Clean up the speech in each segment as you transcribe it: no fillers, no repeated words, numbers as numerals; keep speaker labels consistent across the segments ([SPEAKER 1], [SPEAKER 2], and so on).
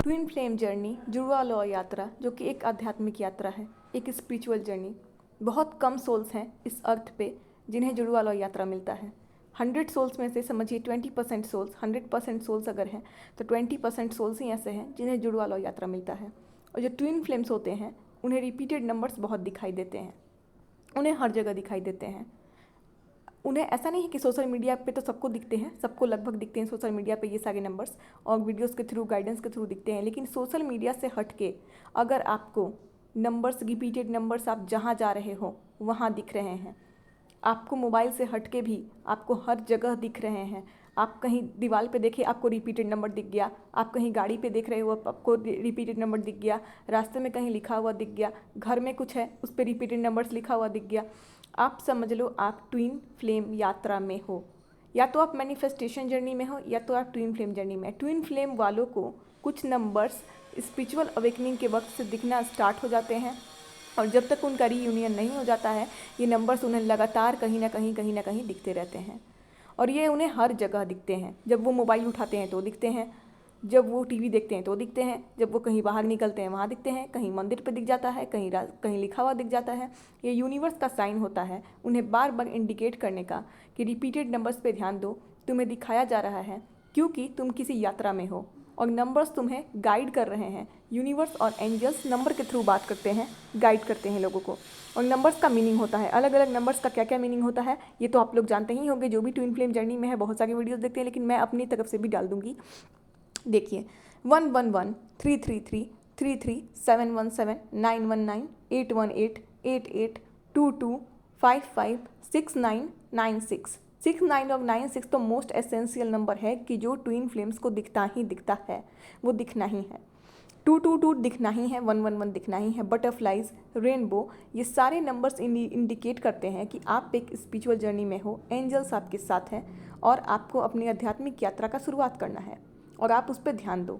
[SPEAKER 1] Twin flame journey, जुड़वा लौ यात्रा, जो कि एक आध्यात्मिक यात्रा है, एक स्पिरिचुअल जर्नी। बहुत कम सोल्स हैं इस अर्थ पे जिन्हें जुड़वा लौ यात्रा मिलता है। 100 सोल्स में से समझिए 20% सोल्स, 100% सोल्स अगर हैं तो 20% सोल्स ही ऐसे हैं जिन्हें जुड़वा लौ यात्रा मिलता है। और जो ट्विन फ्लेम्स होते हैं उन्हें रिपीटेड नंबर्स बहुत दिखाई देते हैं, उन्हें हर जगह दिखाई देते हैं। उन्हें ऐसा नहीं है कि सोशल मीडिया पे तो सबको दिखते हैं, सबको लगभग दिखते हैं सोशल मीडिया पे ये सारे नंबर्स और वीडियोस के थ्रू, गाइडेंस के थ्रू दिखते हैं। लेकिन सोशल मीडिया से हट के अगर आपको नंबर्स, रिपीटेड नंबर्स आप जहाँ जा रहे हो वहाँ दिख रहे हैं, आपको मोबाइल से हट के भी आपको हर जगह दिख रहे हैं। आप कहीं दीवार पे देखे आपको रिपीटेड नंबर दिख गया, आप कहीं गाड़ी पे देख रहे हो आपको रिपीटेड नंबर दिख गया, रास्ते में कहीं लिखा हुआ दिख गया, घर में कुछ है उस पर रिपीटेड नंबर्स लिखा हुआ दिख गया। आप समझ लो आप ट्विन फ्लेम यात्रा में हो, या तो आप मैनिफेस्टेशन जर्नी में हो या तो आप ट्विन फ्लेम जर्नी में। ट्विन फ्लेम वालों को कुछ नंबर्स स्पिरिचुअल अवेकनिंग के वक्त से दिखना स्टार्ट हो जाते हैं और जब तक उनका रीयूनियन नहीं हो जाता है ये नंबर्स उन्हें लगातार कहीं ना कहीं दिखते रहते हैं। और ये उन्हें हर जगह दिखते हैं। जब वो मोबाइल उठाते हैं तो दिखते हैं, जब वो टीवी देखते हैं तो दिखते हैं, जब वो कहीं बाहर निकलते हैं वहाँ दिखते हैं, कहीं मंदिर पे दिख जाता है, कहीं लिखा हुआ दिख जाता है। ये यूनिवर्स का साइन होता है उन्हें बार बार इंडिकेट करने का कि रिपीटेड नंबर्स पे ध्यान दो, तुम्हें दिखाया जा रहा है क्योंकि तुम किसी यात्रा में हो और नंबर्स तुम्हें गाइड कर रहे हैं। यूनिवर्स और एंजल्स नंबर के थ्रू बात करते हैं, गाइड करते हैं लोगों को। और नंबर्स का मीनिंग होता है, अलग अलग नंबर्स का क्या क्या मीनिंग होता है ये तो आप लोग जानते ही होंगे जो भी ट्विन फ्लेम जर्नी में है, बहुत सारी वीडियोस देखते हैं, लेकिन मैं अपनी तरफ से भी डाल दूंगी। देखिए 111 333 33 717 919 818 88 22 55 69 96। 69 और 96 तो मोस्ट एसेंशियल नंबर है कि जो ट्विन फ्लेम्स को दिखता ही दिखता है, वो दिखना ही है। 222 दिखना ही है, 111 दिखना ही है, बटरफ्लाइज, रेनबो, ये सारे नंबर्स इंडिकेट करते हैं कि आप एक स्पिरिचुअल जर्नी में हो, एंजल्स आपके साथ हैं और आपको अपनी आध्यात्मिक यात्रा का शुरुआत करना है और आप उस पर ध्यान दो।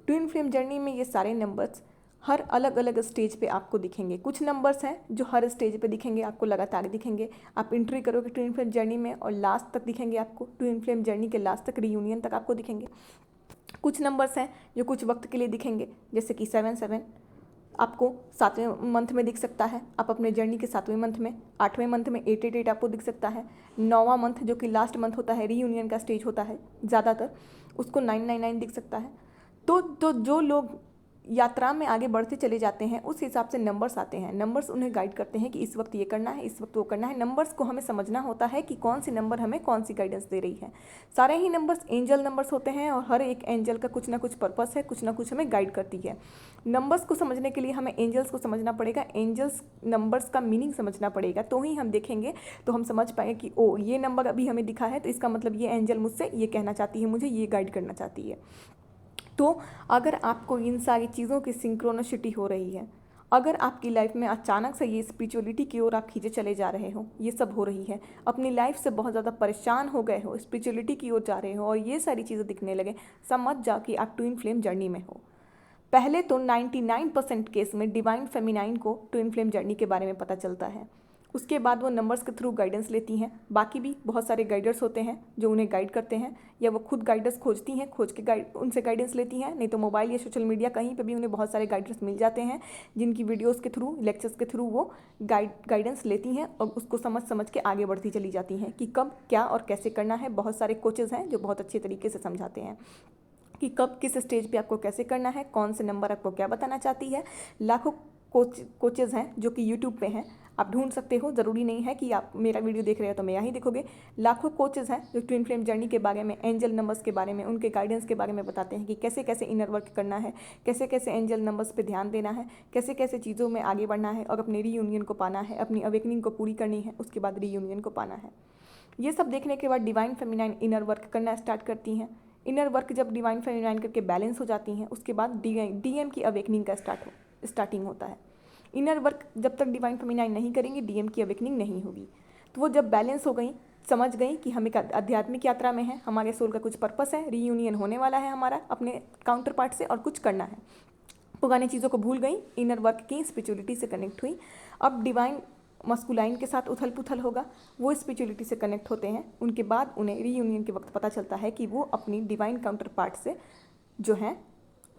[SPEAKER 1] ट्विन फ्लेम जर्नी में ये सारे नंबर्स हर अलग अलग स्टेज पे आपको दिखेंगे। कुछ नंबर्स हैं जो हर स्टेज पे दिखेंगे, आपको लगातार दिखेंगे। आप एंट्री करोगे ट्विन फ्लेम जर्नी में और लास्ट तक दिखेंगे आपको, ट्विन फ्लेम जर्नी के लास्ट तक, रीयूनियन तक आपको दिखेंगे। कुछ नंबर्स हैं जो कुछ वक्त के लिए दिखेंगे, जैसे कि 77 आपको 7वें मंथ में दिख सकता है, आप अपने जर्नी के 7वें मंथ में, 8वें मंथ में 888 आपको दिख सकता है, 9वां मंथ जो कि लास्ट मंथ होता है, रीयूनियन का स्टेज होता है ज़्यादातर, उसको 999 दिख सकता है। तो जो लोग यात्रा में आगे बढ़ते चले जाते हैं उस हिसाब से नंबर्स आते हैं, नंबर्स उन्हें गाइड करते हैं कि इस वक्त ये करना है, इस वक्त वो करना है। नंबर्स को हमें समझना होता है कि कौन सी नंबर हमें कौन सी गाइडेंस दे रही है। सारे ही नंबर्स एंजल नंबर्स होते हैं और हर एक एंजल का कुछ ना कुछ पर्पस है, कुछ ना कुछ हमें गाइड करती है। नंबर्स को समझने के लिए हमें एंजल्स को समझना पड़ेगा, एंजल्स नंबर्स का मीनिंग समझना पड़ेगा, तो ही हम देखेंगे तो हम समझ पाएंगे कि ओ ये नंबर अभी हमें दिखा है तो इसका मतलब ये एंजल मुझसे ये कहना चाहती है, मुझे ये गाइड करना चाहती है। तो अगर आपको इन सारी चीज़ों की सिंक्रोनिसिटी हो रही है, अगर आपकी लाइफ में अचानक से ये स्पिरिचुअलिटी की ओर आप खींचे चले जा रहे हो, ये सब हो रही है, अपनी लाइफ से बहुत ज़्यादा परेशान हो गए हो, स्पिरिचुअलिटी की ओर जा रहे हो और ये सारी चीज़ें दिखने लगे, समझ जाओ कि आप ट्विन फ्लेम जर्नी में हो। पहले तो 99% केस में डिवाइन फेमिनाइन को ट्विन फ्लेम जर्नी के बारे में पता चलता है, उसके बाद वो नंबर्स के थ्रू गाइडेंस लेती हैं। बाकी भी बहुत सारे गाइडर्स होते हैं जो उन्हें गाइड करते हैं, या वो खुद गाइडर्स खोजती हैं, खोज के उनसे गाइडेंस लेती हैं, नहीं तो मोबाइल या सोशल मीडिया कहीं पे भी उन्हें बहुत सारे गाइडर्स मिल जाते हैं जिनकी वीडियोस के थ्रू, लेक्चर्स के थ्रू वो गाइडेंस लेती हैं और उसको समझ के आगे बढ़ती चली जाती हैं कि कब क्या और कैसे करना है। बहुत सारे कोचेज़ हैं जो बहुत अच्छे तरीके से समझाते हैं कि कब किस स्टेज पे आपको कैसे करना है, कौन से नंबर आपको क्या बताना चाहती है। लाखों कोचेज़ हैं जो कि यूट्यूब पे हैं, आप ढूंढ सकते हो, ज़रूरी नहीं है कि आप मेरा वीडियो देख रहे हो तो मैं यहीं देखोगे। लाखों कोचेज़ हैं जो ट्विन फ्लेम जर्नी के बारे में, एंजल नंबर्स के बारे में, उनके गाइडेंस के बारे में बताते हैं कि कैसे कैसे इनर वर्क करना है, कैसे कैसे एंजल नंबर्स पे ध्यान देना है, कैसे कैसे चीज़ों में आगे बढ़ना है और अपने रीयूनियन को पाना है, अपनी अवेकनिंग को पूरी करनी है, उसके बाद रीयूनियन को पाना है। ये सब देखने के बाद डिवाइन फेमिनाइन इनर वर्क करना स्टार्ट करती हैं। इनर वर्क जब डिवाइन फेमिनाइन करके बैलेंस हो जाती हैं उसके बाद डीएम की अवेकनिंग का स्टार्टिंग होता है। इनर वर्क जब तक डिवाइन फेमिनाइन नहीं करेंगे डीएम की अवेकनिंग नहीं होगी। तो वो जब बैलेंस हो गई, समझ गई कि हम एक आध्यात्मिक यात्रा में हैं, हमारे सोल का कुछ पर्पस है, रीयूनियन होने वाला है हमारा अपने काउंटर पार्ट से और कुछ करना है, पुरानी चीज़ों को भूल गई, इनर वर्क की, स्पिरिचुअलिटी से कनेक्ट हुई। अब डिवाइन मस्कुलाइन के साथ उथल पुथल होगा, वो स्पिरिचुअलिटी से कनेक्ट होते हैं, उनके बाद उन्हें रीयूनियन के वक्त पता चलता है कि वो अपनी डिवाइन काउंटर पार्ट से जो हैं